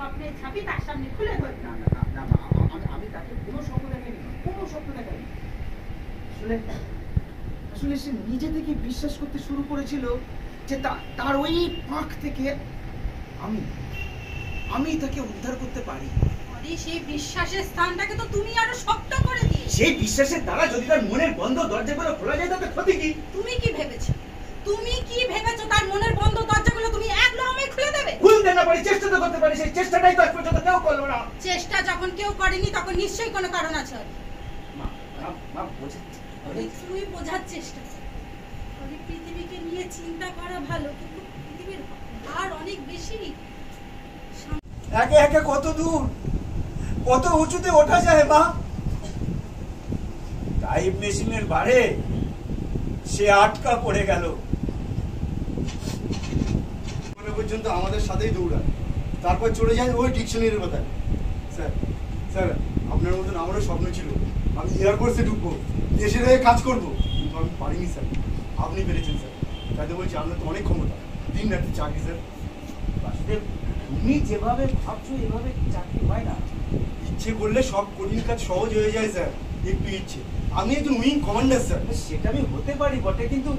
স্বপ্নের ছাপি তার সামনে খুলে ধরি। না না না না, আমি তাকে কোনো স্বপ্ন দেখাইনি, কোনো স্বপ্ন দেখাইনি। আসলে আসলে সে নিজে থেকে বিশ্বাস করতে শুরু করেছিল যে তার ওই পাখ থেকে আমি তাকে উদ্ধার করতে পারি। সেই বিশ্বাসের স্থানটাকে তো তুমি আরো শক্ত করে দিয়ে, সেই বিশ্বাসের দ্বারা যদি তার মনের বন্ধ দরজাগুলো খোলা যায় তাতে ক্ষতি কি? তুমি কি ভেবেছো তার মনের বন্ধ দরজাগুলো তুমি এক লহমায় খুলে দেবে? খুলতে না পারি, চেষ্টা তো করতে পারি। সেই চেষ্টাটাই তো আজ পর্যন্ত কেউ করলো না। চেষ্টা যখন কেউ করেনি তখন নিশ্চয়ই কোনো কারণ আছে। মা বোঝাচ্ছি, তুই বোঝার চেষ্টা কর। পৃথিবীকে নিয়ে চিন্তা করা ভালো, কিন্তু পৃথিবীর আর অনেক বেশি। একে একে কত দূর, কত উঁচুতে ওঠা যায় মা। টাইপ মেশিনের ভারে সে আটকা পড়ে গেল। পর্যন্ত আমাদের সাথেই দৌড়ায়, তারপর চলে যায় ওই ডিকশনারির কথা। স্যার স্যার আপনার মতন আমারও স্বপ্ন ছিল, আমি এয়ারফোর্সে ঢুকবো, দেশের হয়ে কাজ করবো, কিন্তু আমি পারিনি স্যার। আপনি পেরেছেন স্যার, তাই বলছি আপনার তো অনেক ক্ষমতা। দিন রাত্রি চাকরি স্যার। বাসুদেব, তুমি যেভাবে ভাবছো এভাবে চাকরি হয় না। ইচ্ছে করলে সব কঠিন কাজ সহজ হয়ে যায় স্যার, একটু ইচ্ছে। আমি একজন উইং কমান্ডার স্যার। সেটা আমি হতে পারি বটে, কিন্তু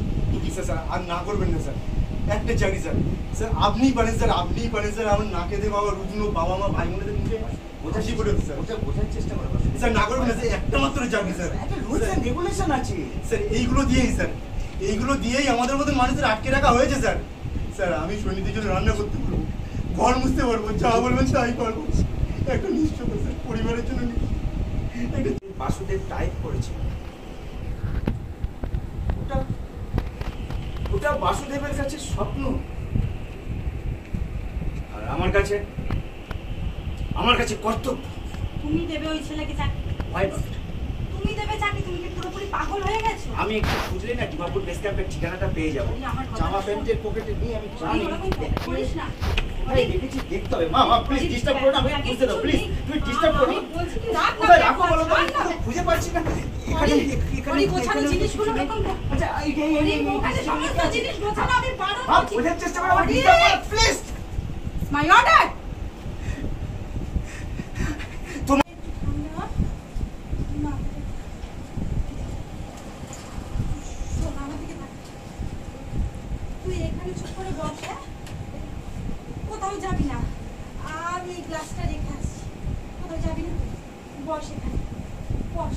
স্যার আর না করবেন না স্যার, একটা চাকরি স্যার। স্যার আপনিই পারেন স্যার, আপনিই পারেন স্যার। আমার নাকে দেবো আমার রুজনো বাবা মা ভাই বোনেদের মুখে বোঝাশি করে স্যার। ওটা বোঝার চেষ্টা করো স্যার। না করবেন না স্যার, একটা মাত্র চাকরি স্যার। একটা রুলস এন্ড রেগুলেশন আছে স্যার। এইগুলো দিয়েই আমাদের মতন মানুষদের আটকে রাখা হয়েছে স্যার। স্যার আমি সৈনিকদের জন্য রান্না করতে পারবো, ঘর মুছতে পারবো, যা বলবেন তাই পারবো। একটা নিশ্চয় স্যার, পরিবারের জন্য। বাসুদেব টাইপ করেছে, ওটা বাসুদেবের কাছে স্বপ্ন, আর আমার কাছে কর্তব্য। তুমি দেবে ওই ছেলেকে চাকরি? Why not? তুমি দেবে চাকরি? তুমি কি পুরোপুরি পাগল হয়ে গেছো? আমি একটু খুঁজলে না ডিমাপুর বেস ক্যাম্পের ঠিকানাটা পেয়ে যাবো। জামা প্যান্টের পকেটে নিয়ে আমি জানি করিস না। দেখেছি, দেখতে হবে। মা প্লিজ ডিস্টার্ব করো না, আমি বুঝতে দাও প্লিজ। তুমি ডিস্টার্ব করো না, বলছি কি রাখ না, কোথায় রাখো বলো তো, খুঁজে পাচ্ছি না। এখানে গোছানো জিনিসগুলো এরকম। আচ্ছা ওখানে সমস্ত জিনিস গোছানো আমি পারো। বোঝার চেষ্টা করো, আমার ডিস্টার্ব করো প্লিজ। My order. তুই এখানে চুপ করে বস, কোথাও যাবি না। আমি এই গ্লাসটা রেখে আসছি, কোথাও যাবি না, বস এখানে, বস।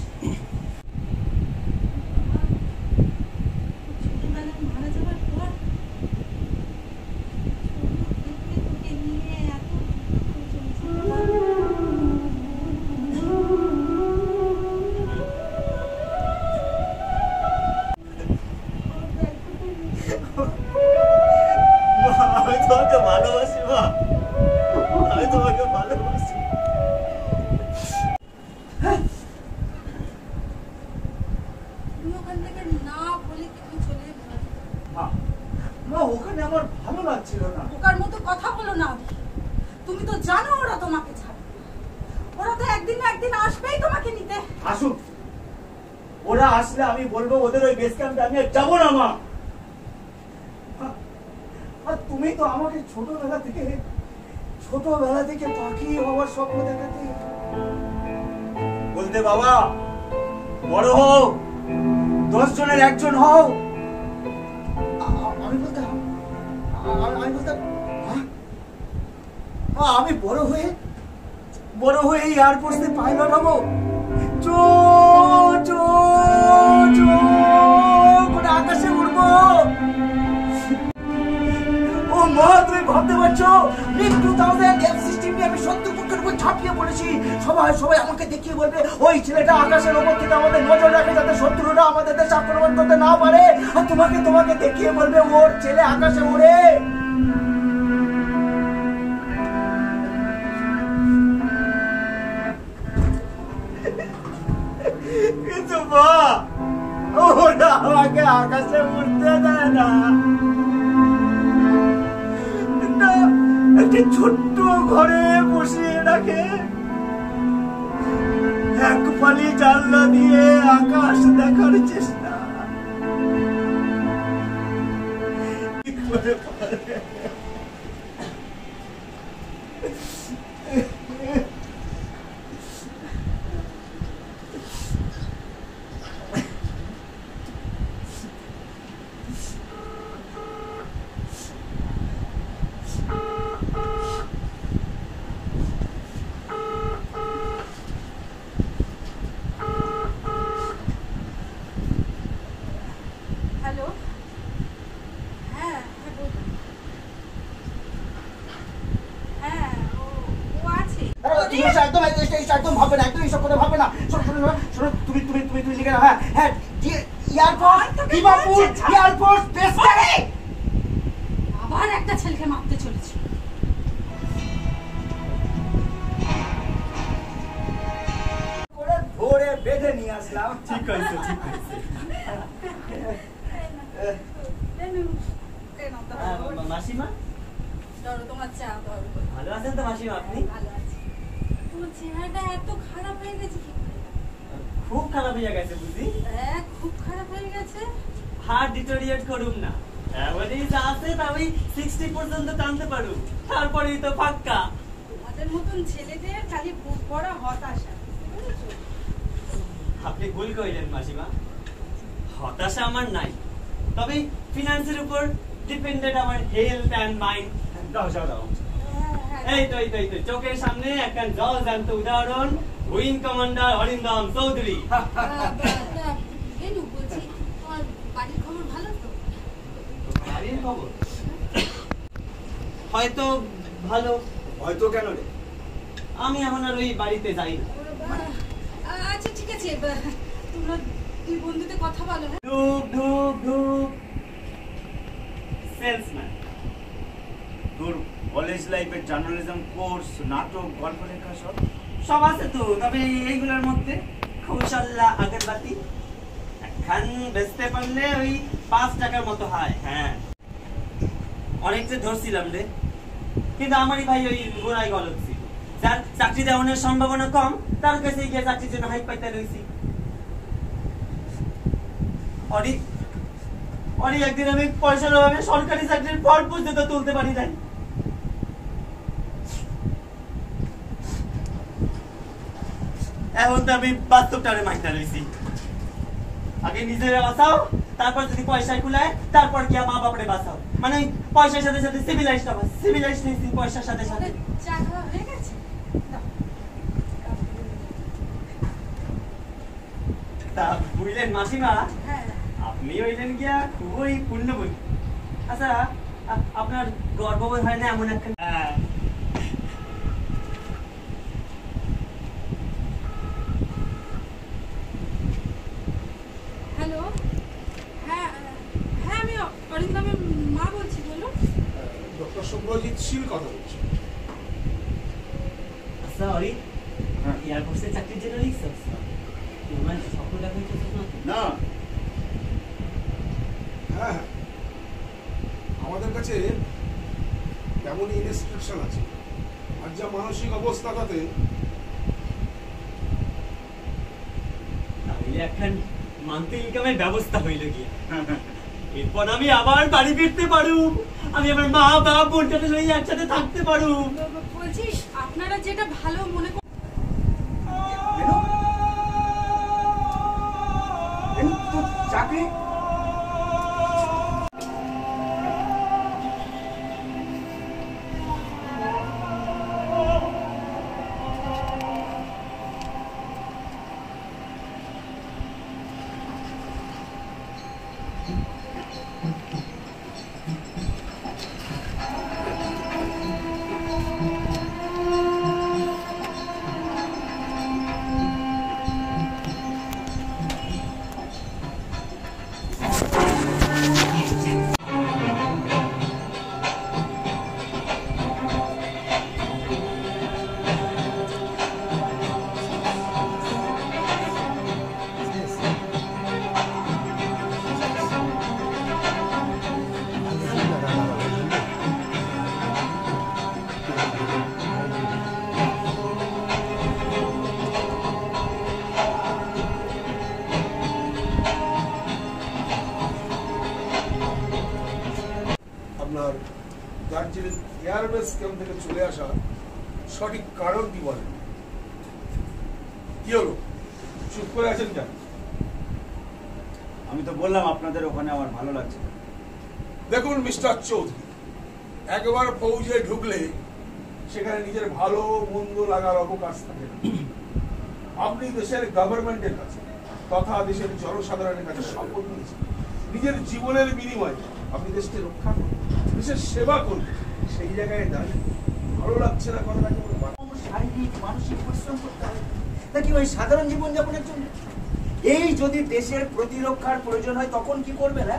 ছোটবেলায় মারা যাওয়ার পর তোকে নিয়ে এত আমি তোমাকে ভালোবাসি মা, আমি তোমাকে ভালোবাসি। তুমি ওখান থেকে না বলে তুমি চলে এলে। মা ওখানে আমার ভালো লাগছিল না। ওকার মতো কথা বলো না। তুমি তো জানো ওরা তোমাকে ছাড়বে, ওরা তো একদিন না একদিন আসবেই তোমাকে নিতে। আসুক, ওরা আসলে আমি বলবো ওদের ওই বেস ক্যাম্পে আমি আর যাবো না মা। আর তুমি তো আমাকে ছোটবেলা থেকে পাখি হওয়ার স্বপ্ন দেখাতে বলতে, বাবা বড় হও, 10 জনের একজন হও। আমি বলতাম আমি বড় হয়ে এয়ারফোর্সে পাইলট হবো, করে আকাশে উড়বো। ও মা, তুমি ভাবতে পারছো মিগ 2000 F-16 নিয়ে আমি শত্রুপক্ষের উপর ঝাঁপিয়ে পড়েছি। সবাই আমাকে দেখিয়ে বলবে ওই ছেলেটা আকাশের ওপর থেকে আমাদের নজর রাখে যাতে শত্রুরা আমাদের দেশ আক্রমণ করতে না পারে। আর তোমাকে দেখিয়ে বলবে ওর ছেলে আকাশে ওড়ে। কিন্তু মা, ওরা আমাকে আকাশে উঠতে দেয় না। একটি ছোট্ট ঘরে বসিয়ে রাখে, এক ফালি জানলা দিয়ে আকাশ দেখার চেষ্টা। হ্যালো, হ্যাঁ হ্যাঁ বলুন। হ্যাঁ ও আছে। তুমি একদম একদম ভাববে না, একদম এইসব কথা ভাববে না। শোনো শোনো শোনো শোনো, তুমি তুমি তুমি তুমি লিখে নাও। হ্যাঁ হ্যাঁ, airport Dimapur airport base camp. আবার একটা ছেলেকে মারতে চলেছে। ধরে বেঁধে নিয়ে আসলাম। ঠিক হয়েছে, ঠিক হয়েছে। মাসিমা, ধরো তোমার চা। ধরো, ভালো আছেন তো মাসিমা আপনি? ভালো আছে। তোমার চেহারাটা এত খারাপ হয়ে গেছে কি করে? খুব খারাপ হয়ে গেছে বুঝি। হ্যাঁ খুব খারাপ হয়ে গেছে। হার্ট ডিটোরিয়েট করুম না, এবারে যা আছে তা ওই 60 পর্যন্ত টানতে পারুম, তারপরেই তো ফাক্কা। তোমাদের মতন ছেলেদের খালি বুক ভরা হতাশা, বুঝেছো? আপনি ভুল কইলেন মাসিমা, হতাশা আমার নাই, তবে ফিনান্সের উপর ডিপেন্ডেন্ট আমার হেলথ এন্ড মাইন্ড। দাও দাও দাও। এই তো এই তো এই তো চোখের সামনে একটা জলজান্ত উদাহরণ, উইং কমান্ডার অরিন্দম চৌধুরী। বেনু বলছি, তোমার বাড়ির খবর ভালো তো? বাড়ির খবর হয়তো ভালো। হয়তো কেন রে? আমি এখন আর ওই বাড়িতে যাই না। আচ্ছা ঠিক আছে, তোমরা দুই বন্ধুতে কথা বলো। হ্যাঁ ধুপ ধুপ ধুপ। সেলসম্যান। তোর কলেজ লাইফের জার্নালিজম কোর্স, নাটক, গল্প লেখা সব সব আছে তো, তবে এইগুলোর মধ্যে কৌশল্যা আগরবাতি এখন বেচতে পারলে ওই 5 টাকার মতো হয়। হ্যাঁ অনেক যে ধরছিলাম রে, কিন্তু আমারই ভাই ওই গোড়ায় গলত ছিল, যার চাকরি দেওয়ানোর সম্ভাবনা কম তার কাছে গিয়ে চাকরির জন্য হাইট পাইতে রয়েছি। অনেক একদিন আমি পয়সার অভাবে সরকারি চাকরির ফর্ম পর্যন্ত তুলতে পারি নাই। এখন তো আমি বাস্তবটারে মাইতে রয়েছি। আগে নিজেরা বাঁচাও, তারপর যদি পয়সায় কুলায় তারপর গিয়া মা বাপরে বাঁচাও। মানে পয়সার সাথে সাথে সিভিলাইজড হবে, সিভিলাইজড হয়েছি পয়সার সাথে সাথে। চা খাওয়া হয়ে গেছে? তা বুঝলেন মাসিমা, হ্যাঁ আপনি হইলেন গিয়া খুবই পুণ্যবতী। আচ্ছা আপনার গর্ববোধ হয় না এমন একটা? হ্যালো, হ্যাঁ হ্যাঁ আমি অরিন্দমের মা বলছি, বলুন। ডক্টর শুভ্রজিৎ শীল কথা বলছি। আচ্ছা অরি, এয়ারফোর্সে চাকরির জন্য লিখছো? তোমার স্বপ্ন দেখা হইতেছে না? না, হ্যাঁ আমাদের কাছে তেমনই ইনস্ট্রাকশন আছে, আর যা মানসিক অবস্থা তাতে তাহলে এখন মান্থলি ইনকামের ব্যবস্থা হইল গিয়া। এরপর আমি আবার বাড়ি ফিরতে পারুম, আমি আমার মা বাপ বোনটাতে লইয়া একসাথে থাকতে পারুম। বলছি আপনারা যেটা ভালো মনে করেন। তোর চাকরি আপনার দার্জিলিং এয়ারবেস ক্যাম্প থেকে চলে আসা সঠিক কারণটি বলেন। কি হলো, চুপ করে আছেন কেন? আমি তো বললাম আপনাদের ওখানে আমার ভালো লাগছে না। দেখুন মিস্টার চৌধুরী, একবার ফৌজে ঢুকলে সেখানে নিজের ভালো মন্দ লাগার অবকাশ থাকে না। আপনি দেশের গভর্নমেন্টের কাছে তথা দেশের জনসাধারণের কাছে শপথ নিয়েছেন নিজের জীবনের বিনিময়ে আপনি দেশকে রক্ষা করবেন, দেশের সেবা করবেন। সেই জায়গায় দাঁড়িয়ে ভালো লাগছে না কথাটাকে বলে শারীরিক মানসিক পরিশ্রম করতে হবে নাকি ওই সাধারণ জীবনযাপনের জন্য? এই যদি দেশের প্রতিরক্ষার প্রয়োজন হয় তখন কি করবেন?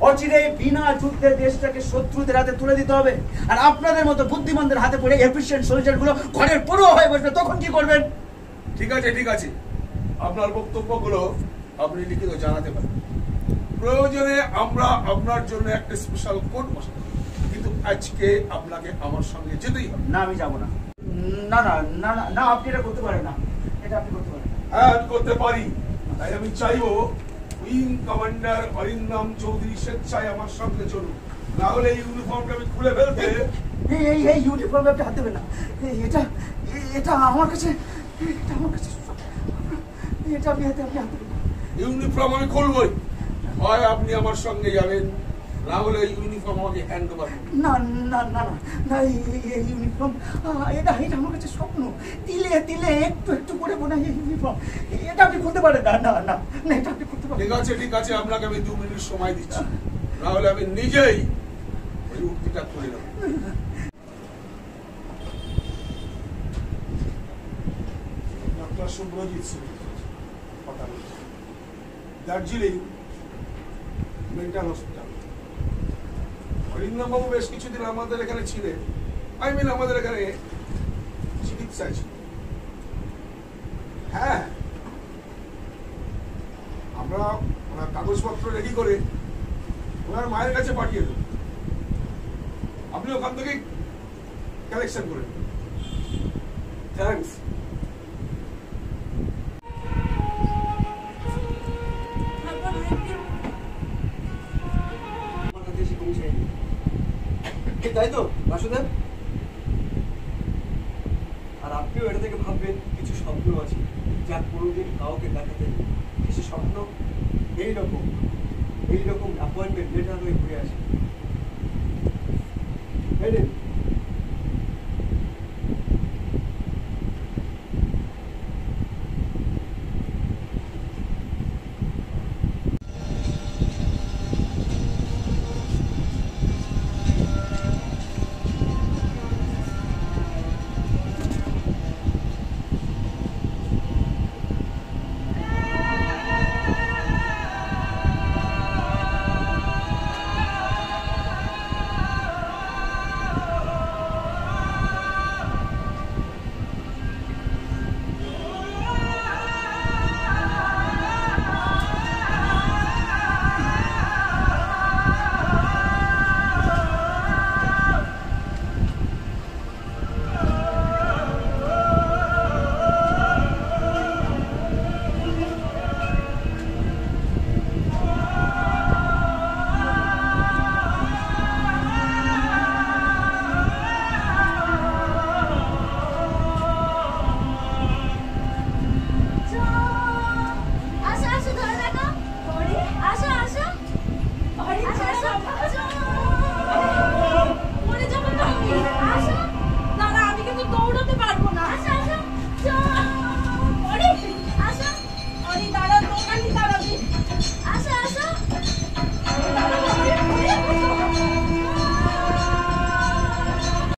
অচিরে বিনা যুদ্ধে দেশটাকে শত্রুদের হাতে তুলে দিতে হবে, আর আপনাদের মতো বুদ্ধিমানদের হাতে পড়ে এফিশিয়েন্ট সোলজার গুলো ঘরের পড়ুয়া হয়ে বসবে, তখন কি করবেন? ঠিক আছে, ঠিক আছে, আপনার বক্তব্যগুলো আপনি লিখিত জানাতে পারেন। প্রয়োজনে আমরা আপনার জন্য একটা স্পেশাল কোর্ট বসাবো, কিন্তু আজকে আপনাকে আমার সঙ্গে যেতেই হবে। না, আমি যাবো না। না না না না না, আপনি এটা করতে পারেন না, এটা আপনি করতে পারেন না। হ্যাঁ, আমি করতে পারি। তাই আমি চাইবো উইং কমান্ডার অরিন্দম চৌধুরী স্বেচ্ছায় আমার সঙ্গে চলুন, না হলে এই ইউনিফর্মটা আমি খুলে ফেলতে। এই এই এই ইউনিফর্মে আপনি হাত দেবেন না। এটা এটা আমার কাছে, এটা আমার কাছে, এটা আপনি হাত দেবেন না। ইউনিফর্ম আমি খুলবই, হয় আপনি আমার সঙ্গে যাবেন, না হলে ইউনিফর্ম আমাকে হ্যান্ড ওভার করুন। না না না না না, এই ইউনিফর্ম, এটা এটা আমার কাছে স্বপ্ন। তিলে তিলে একটু একটু করে বোনা এই ইউনিফর্ম, এটা আপনি করতে পারেন না। না না না, এটা আপনি করতে পারেন। ঠিক আছে, ঠিক আছে, আপনাকে আমি 2 মিনিট সময় দিচ্ছি, না হলে আমি নিজেই ওই উক্তিটা খুলে নেব। ডক্টর শুভ্রজিৎ সিং কথা বলছি, দার্জিলিং মেন্টাল হসপিটাল। অরিন্দমবাবু বেশ কিছুদিন আমাদের এখানে ছিলেন, আমাদের এখানে চিকিৎসায় ছিল। হ্যাঁ, আমরা ওনার কাগজপত্র রেডি করে ওনার মায়ের কাছে পাঠিয়ে দেব, আপনি ওখান থেকে কালেকশন করে নেবেন। থ্যাংকস। তাই তো বাসুদেব? আর আপনিও এটা থেকে ভাববেন কিছু স্বপ্ন আছে যা কোনোদিন কাউকে দেখাতে নেই। কিছু স্বপ্ন এইরকম অ্যাপয়েন্টমেন্ট লেটার হয়ে ঘুরে আসে।